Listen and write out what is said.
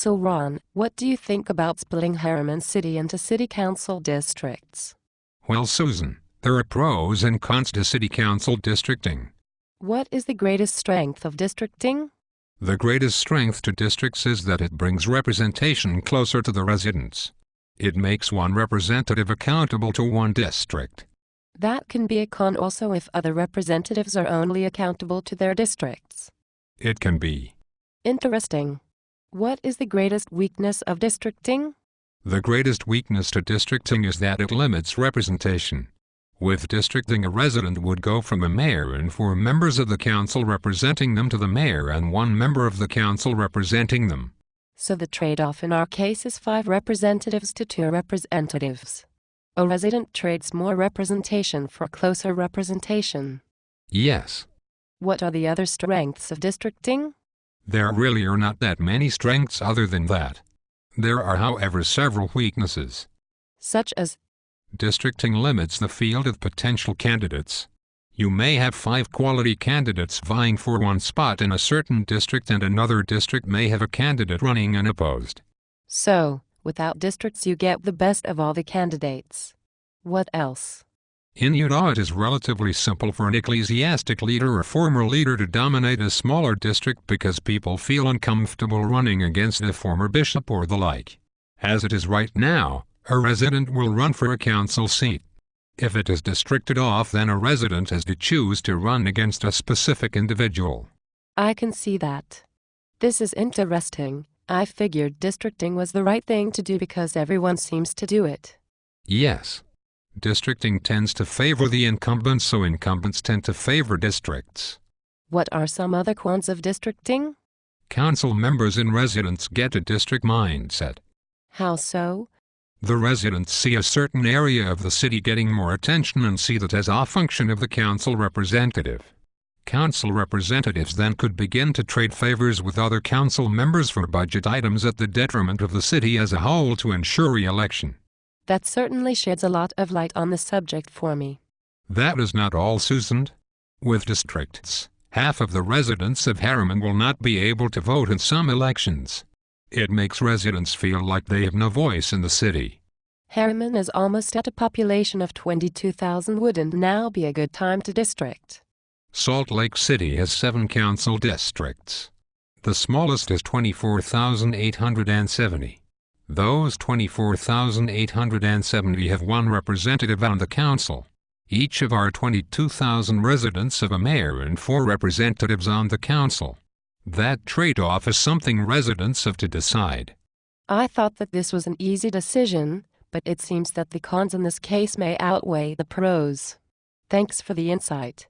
So Ron, what do you think about splitting Herriman City into city council districts? Well, Susan, there are pros and cons to city council districting. What is the greatest strength of districting? The greatest strength to districts is that it brings representation closer to the residents. It makes one representative accountable to one district. That can be a con also if other representatives are only accountable to their districts. It can be. Interesting. What is the greatest weakness of districting? The greatest weakness to districting is that it limits representation. With districting, a resident would go from a mayor and 4 members of the council representing them to the mayor and 1 member of the council representing them. So the trade-off in our case is 5 representatives to 2 representatives. A resident trades more representation for closer representation. Yes. What are the other strengths of districting? There really are not that many strengths other than that. There are, however, several weaknesses. Such as? Districting limits the field of potential candidates. You may have 5 quality candidates vying for one spot in a certain district, and another district may have a candidate running unopposed. So, without districts you get the best of all the candidates. What else? In Utah, it is relatively simple for an ecclesiastic leader or former leader to dominate a smaller district because people feel uncomfortable running against a former bishop or the like. As it is right now, a resident will run for a council seat. If it is districted off, then a resident has to choose to run against a specific individual. I can see that. This is interesting. I figured districting was the right thing to do because everyone seems to do it. Yes. Districting tends to favor the incumbents, so incumbents tend to favor districts. What are some other cons of districting? Council members and residents get a district mindset. How so? The residents see a certain area of the city getting more attention and see that as a function of the council representative. Council representatives then could begin to trade favors with other council members for budget items at the detriment of the city as a whole to ensure re-election. That certainly sheds a lot of light on the subject for me. That is not all, Susan. With districts, half of the residents of Herriman will not be able to vote in some elections. It makes residents feel like they have no voice in the city. Herriman is almost at a population of 22,000. Wouldn't now be a good time to district? Salt Lake City has 7 council districts. The smallest is 24,870. Those 24,870 have 1 representative on the council. Each of our 22,000 residents have a mayor and 4 representatives on the council. That trade-off is something residents have to decide. I thought that this was an easy decision, but it seems that the cons in this case may outweigh the pros. Thanks for the insight.